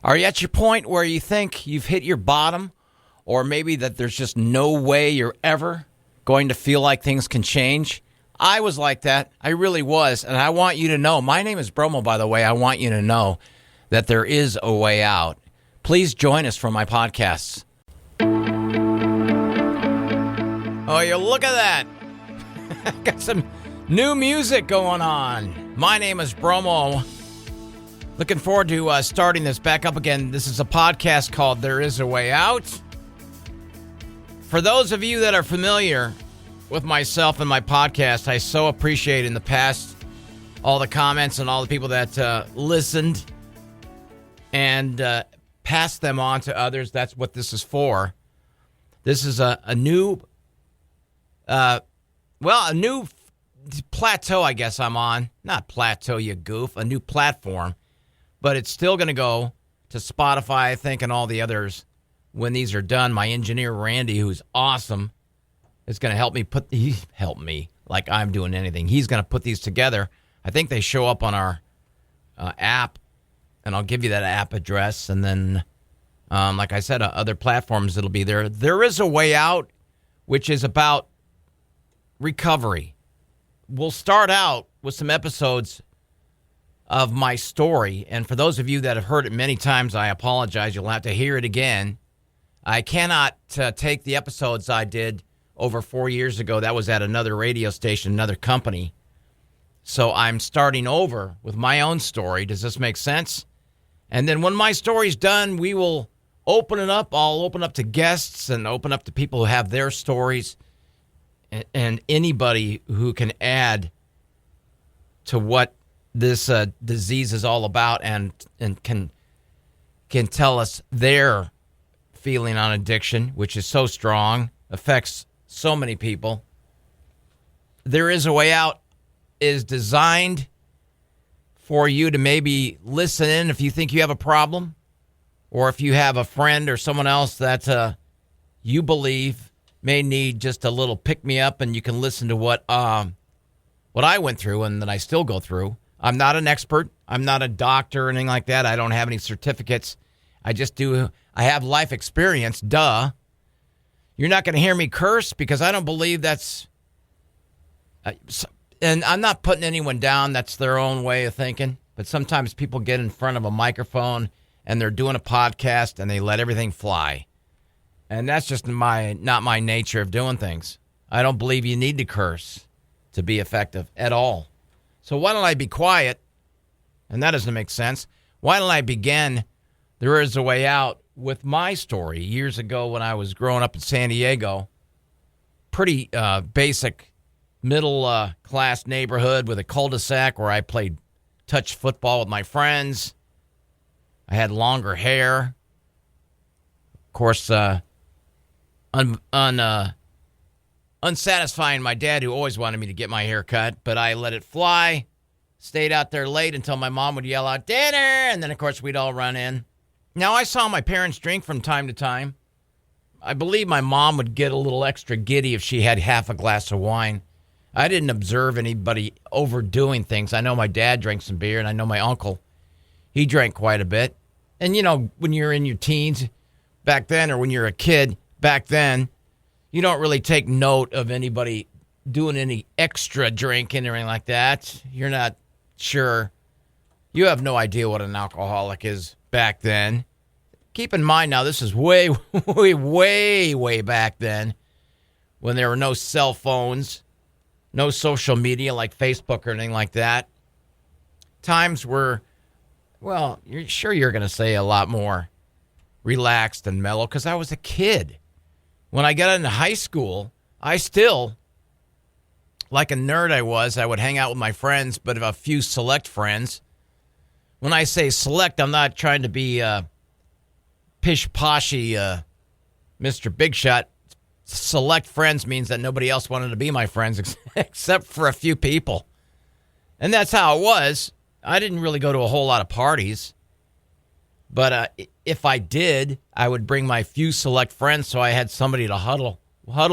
Are you at your point where you think you've hit your bottom, or maybe that there's just no way you're ever going to feel like things can change? I was like that. I really was. And I want you to know, my name is Bromo, by the way. I want you to know that there is a way out. Please join us for my podcasts. Oh, you look at that. Got some new music going on. My name is Bromo. Looking forward to starting this back up again. This is a podcast called There Is a Way Out. For those of you that are familiar with myself and my podcast, I so appreciate in the past all the comments and all the people that listened and passed them on to others. That's what this is for. This is a new plateau, I guess I'm on. Not plateau, you goof. A new platform. But it's still going to go to Spotify, I think, and all the others when these are done. My engineer, Randy, who's awesome, is going to help me like I'm doing anything. He's going to put these together. I think they show up on our app, and I'll give you that app address. And then, like I said, other platforms it'll be there. There is a way out, which is about recovery. We'll start out with some episodes of my story. And for those of you that have heard it many times, I apologize. You'll have to hear it again. I cannot take the episodes I did over 4 years ago. That was at another radio station, another company. So I'm starting over with my own story. Does this make sense? And then when my story's done, we will open it up. I'll open up to guests and open up to people who have their stories and anybody who can add to what this disease is all about and can tell us their feeling on addiction, which is so strong, affects so many people. There Is a Way Out is designed for you to maybe listen in if you think you have a problem, or if you have a friend or someone else that you believe may need just a little pick-me-up, and you can listen to what I went through and that I still go through. I'm not an expert. I'm not a doctor or anything like that. I don't have any certificates. I have life experience, duh. You're not going to hear me curse because I don't believe that's, and I'm not putting anyone down. That's their own way of thinking. But sometimes people get in front of a microphone and they're doing a podcast and they let everything fly. And that's just not my nature of doing things. I don't believe you need to curse to be effective at all. So why don't I be quiet? And that doesn't make sense. Why don't I begin There Is a Way Out with my story years ago when I was growing up in San Diego. Pretty basic middle-class neighborhood with a cul-de-sac where I played touch football with my friends. I had longer hair. Of course, unsatisfying my dad, who always wanted me to get my hair cut, but I let it fly, stayed out there late until my mom would yell out, "Dinner!" And then, of course, we'd all run in. Now, I saw my parents drink from time to time. I believe my mom would get a little extra giddy if she had half a glass of wine. I didn't observe anybody overdoing things. I know my dad drank some beer, and I know my uncle, he drank quite a bit. And, you know, when you're in your teens back then, or when you're a kid back then, you don't really take note of anybody doing any extra drinking or anything like that. You're not sure. You have no idea what an alcoholic is back then. Keep in mind now, this is way, way, way, way back then when there were no cell phones, no social media like Facebook or anything like that. Times were, well, you're going to say a lot more relaxed and mellow because I was a kid. When I got into high school, I still, like a nerd I would hang out with my friends, but a few select friends. When I say select, I'm not trying to be pish-poshy Mr. Big Shot. Select friends means that nobody else wanted to be my friends except for a few people. And that's how it was. I didn't really go to a whole lot of parties. But if I did, I would bring my few select friends so I had somebody to huddle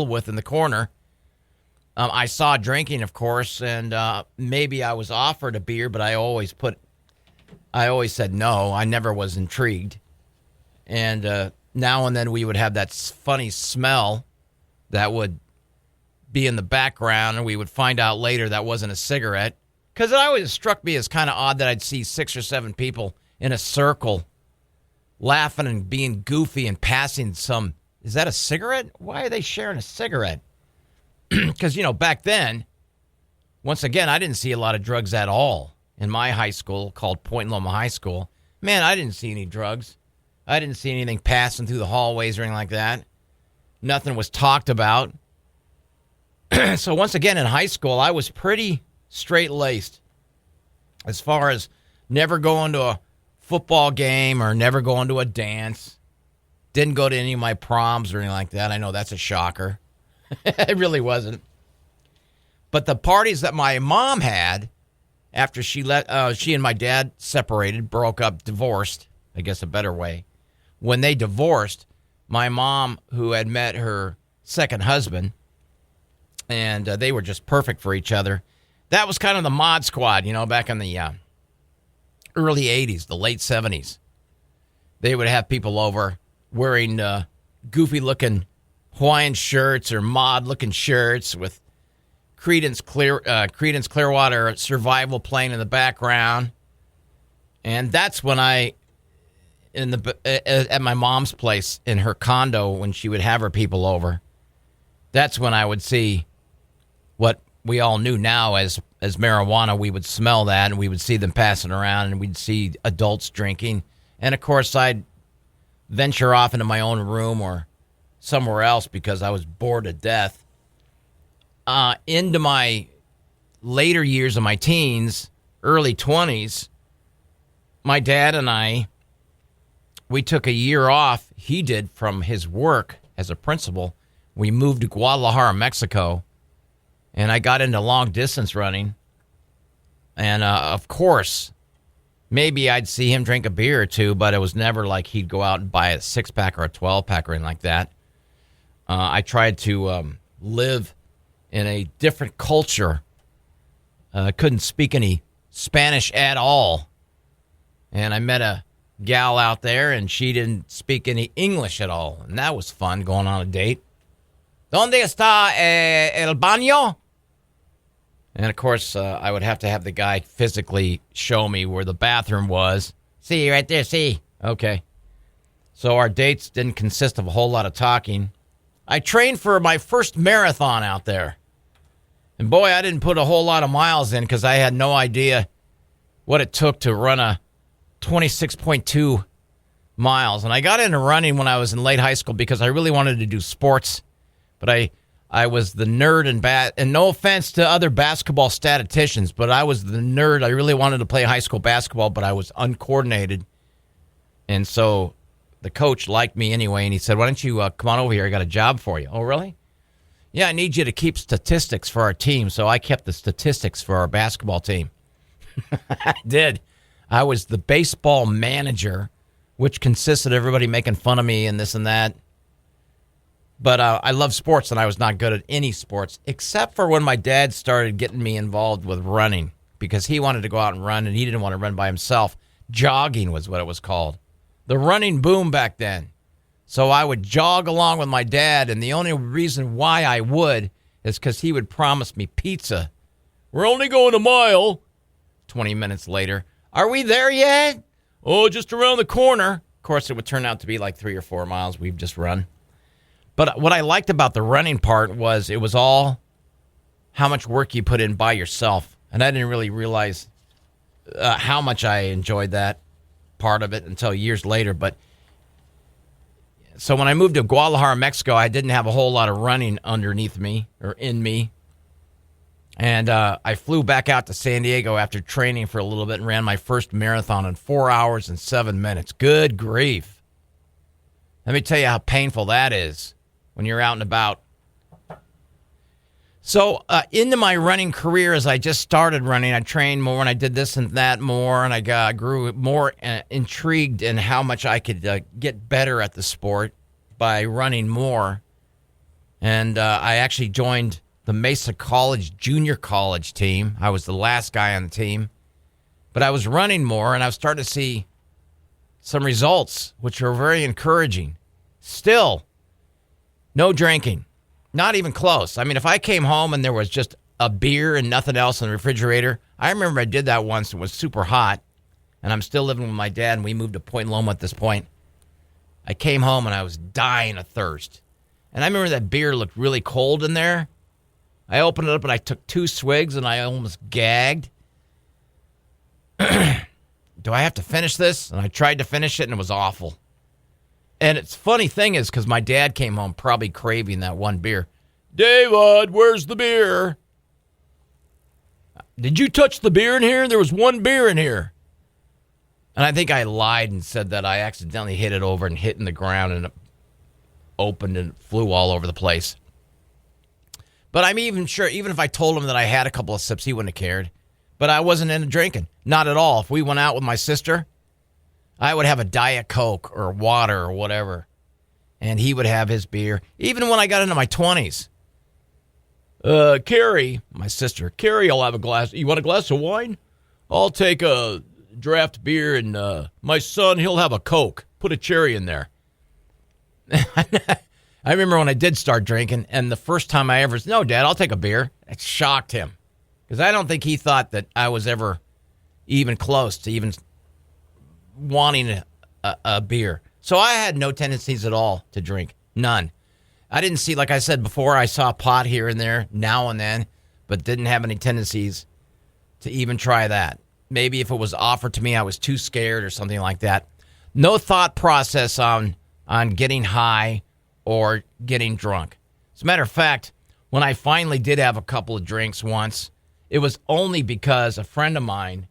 with in the corner. I saw drinking, of course, and maybe I was offered a beer, but I always put I always said no. I never was intrigued. And now and then we would have that funny smell that would be in the background, and we would find out later that wasn't a cigarette. Because it always struck me as kind of odd that I'd see 6 or 7 people in a circle laughing and being goofy and passing some, is that a cigarette? Why are they sharing a cigarette? Because, back then, once again, I didn't see a lot of drugs at all in my high school called Point Loma High School. Man, I didn't see any drugs. I didn't see anything passing through the hallways or anything like that. Nothing was talked about. So once again, in high school, I was pretty straight-laced as far as never going to a football game or never going to a dance. Didn't go to any of my proms or anything like that. I know that's a shocker. It really wasn't. But the parties that my mom had after she and my dad separated, broke up, divorced, I guess a better way. When they divorced, my mom, who had met her second husband, and they were just perfect for each other. That was kind of the mod squad, back in the early 80s, the late 70s. They would have people over wearing goofy-looking Hawaiian shirts or mod-looking shirts with Creedence Clearwater Survival playing in the background. And that's when at my mom's place in her condo, when she would have her people over, that's when I would see what we all knew now as marijuana. We would smell that, and we would see them passing around, and we'd see adults drinking. And, of course, I'd venture off into my own room or somewhere else because I was bored to death. Into my later years of my teens, early 20s, my dad and I, we took a year off, he did, from his work as a principal. We moved to Guadalajara, Mexico, and I got into long-distance running. And, of course, maybe I'd see him drink a beer or two, but it was never like he'd go out and buy a 6-pack or a 12-pack or anything like that. I tried to live in a different culture. Couldn't speak any Spanish at all. And I met a gal out there, and she didn't speak any English at all. And that was fun, going on a date. ¿Dónde está el baño? And, of course, I would have to have the guy physically show me where the bathroom was. See, right there, see. Okay. So our dates didn't consist of a whole lot of talking. I trained for my first marathon out there. And, boy, I didn't put a whole lot of miles in because I had no idea what it took to run a 26.2 miles. And I got into running when I was in late high school because I really wanted to do sports. But I was the nerd and no offense to other basketball statisticians, but I was the nerd. I really wanted to play high school basketball, but I was uncoordinated. And so the coach liked me anyway, and he said, why don't you come on over here? I got a job for you. Oh, really? Yeah, I need you to keep statistics for our team. So I kept the statistics for our basketball team. I did. I was the baseball manager, which consisted of everybody making fun of me and this and that. But I love sports, and I was not good at any sports, except for when my dad started getting me involved with running, because he wanted to go out and run, and he didn't want to run by himself. Jogging was what it was called. The running boom back then. So I would jog along with my dad, and the only reason why I would is because he would promise me pizza. We're only going a mile. 20 minutes later. Are we there yet? Oh, just around the corner. Of course, it would turn out to be like 3 or 4 miles we've just run. But what I liked about the running part was it was all how much work you put in by yourself. And I didn't really realize how much I enjoyed that part of it until years later. But so when I moved to Guadalajara, Mexico, I didn't have a whole lot of running underneath me or in me. And I flew back out to San Diego after training for a little bit and ran my first marathon in 4 hours and 7 minutes. Good grief. Let me tell you how painful that is when you're out and about. So into my running career, as I just started running, I trained more and I did this and that more, and I grew more intrigued in how much I could get better at the sport by running more. And I actually joined the Mesa College junior college team. I was the last guy on the team. But I was running more, and I was starting to see some results, which are very encouraging. Still, no drinking. Not even close. I mean, if I came home and there was just a beer and nothing else in the refrigerator, I remember I did that once. It was super hot, and I'm still living with my dad, and we moved to Point Loma at this point. I came home, and I was dying of thirst. And I remember that beer looked really cold in there. I opened it up, and I took 2 swigs, and I almost gagged. Do I have to finish this? And I tried to finish it, and it was awful. And it's funny thing is, because my dad came home probably craving that one beer. David, where's the beer? Did you touch the beer in here? There was 1 beer in here. And I think I lied and said that I accidentally hit it over and hit in the ground, and it opened and flew all over the place. But I'm even sure, even if I told him that I had a couple of sips, he wouldn't have cared. But I wasn't into drinking. Not at all. If we went out with my sister, I would have a Diet Coke or water or whatever. And he would have his beer. Even when I got into my 20s. Carrie, my sister, Carrie, I'll have a glass. You want a glass of wine? I'll take a draft beer, and my son, he'll have a Coke. Put a cherry in there. I remember when I did start drinking, and the first time I ever said, no, Dad, I'll take a beer. It shocked him. Because I don't think he thought that I was ever even close to even wanting a beer. So I had no tendencies at all to drink. None. I didn't see, like I said before, I saw pot here and there now and then, but didn't have any tendencies to even try that. Maybe if it was offered to me, I was too scared or something like that. No thought process on getting high or getting drunk. As a matter of fact, when I finally did have a couple of drinks once, it was only because a friend of mine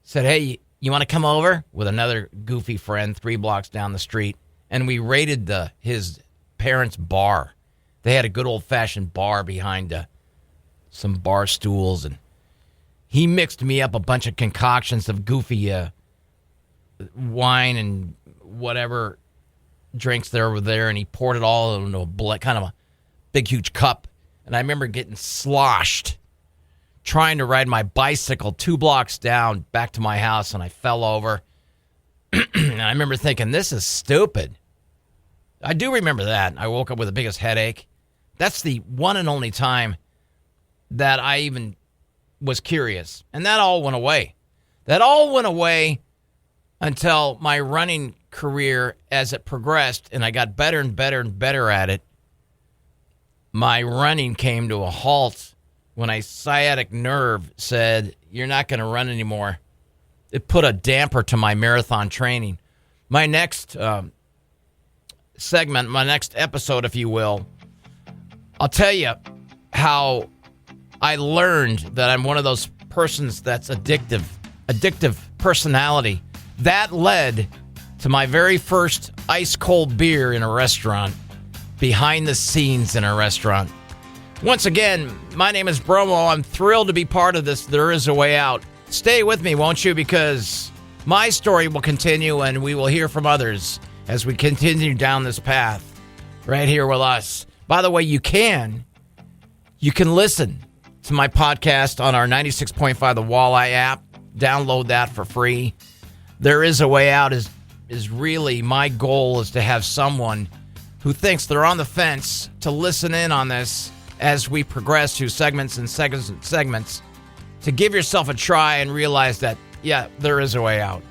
said, hey, you want to come over? With another goofy friend 3 blocks down the street. And we raided his parents' bar. They had a good old-fashioned bar behind some bar stools. And he mixed me up a bunch of concoctions of goofy wine and whatever drinks there were there. And he poured it all into a kind of a big, huge cup. And I remember getting sloshed trying to ride my bicycle 2 blocks down back to my house, and I fell over. And I remember thinking, this is stupid. I do remember that. I woke up with the biggest headache. That's the one and only time that I even was curious. And that all went away. That all went away until my running career, as it progressed, and I got better and better and better at it, my running came to a halt when a sciatic nerve said, you're not going to run anymore. It put a damper to my marathon training. My next segment, my next episode, if you will, I'll tell you how I learned that I'm one of those persons that's addictive personality. That led to my very first ice-cold beer in a restaurant, behind the scenes in a restaurant. Once again, my name is Bromo. I'm thrilled to be part of this There Is a Way Out. Stay with me, won't you? Because my story will continue, and we will hear from others as we continue down this path right here with us. By the way, you can listen to my podcast on our 96.5 The Walleye app. Download that for free. There Is a Way Out is really my goal, is to have someone who thinks they're on the fence to listen in on this as we progress through segments and segments, to give yourself a try and realize that, yeah, there is a way out.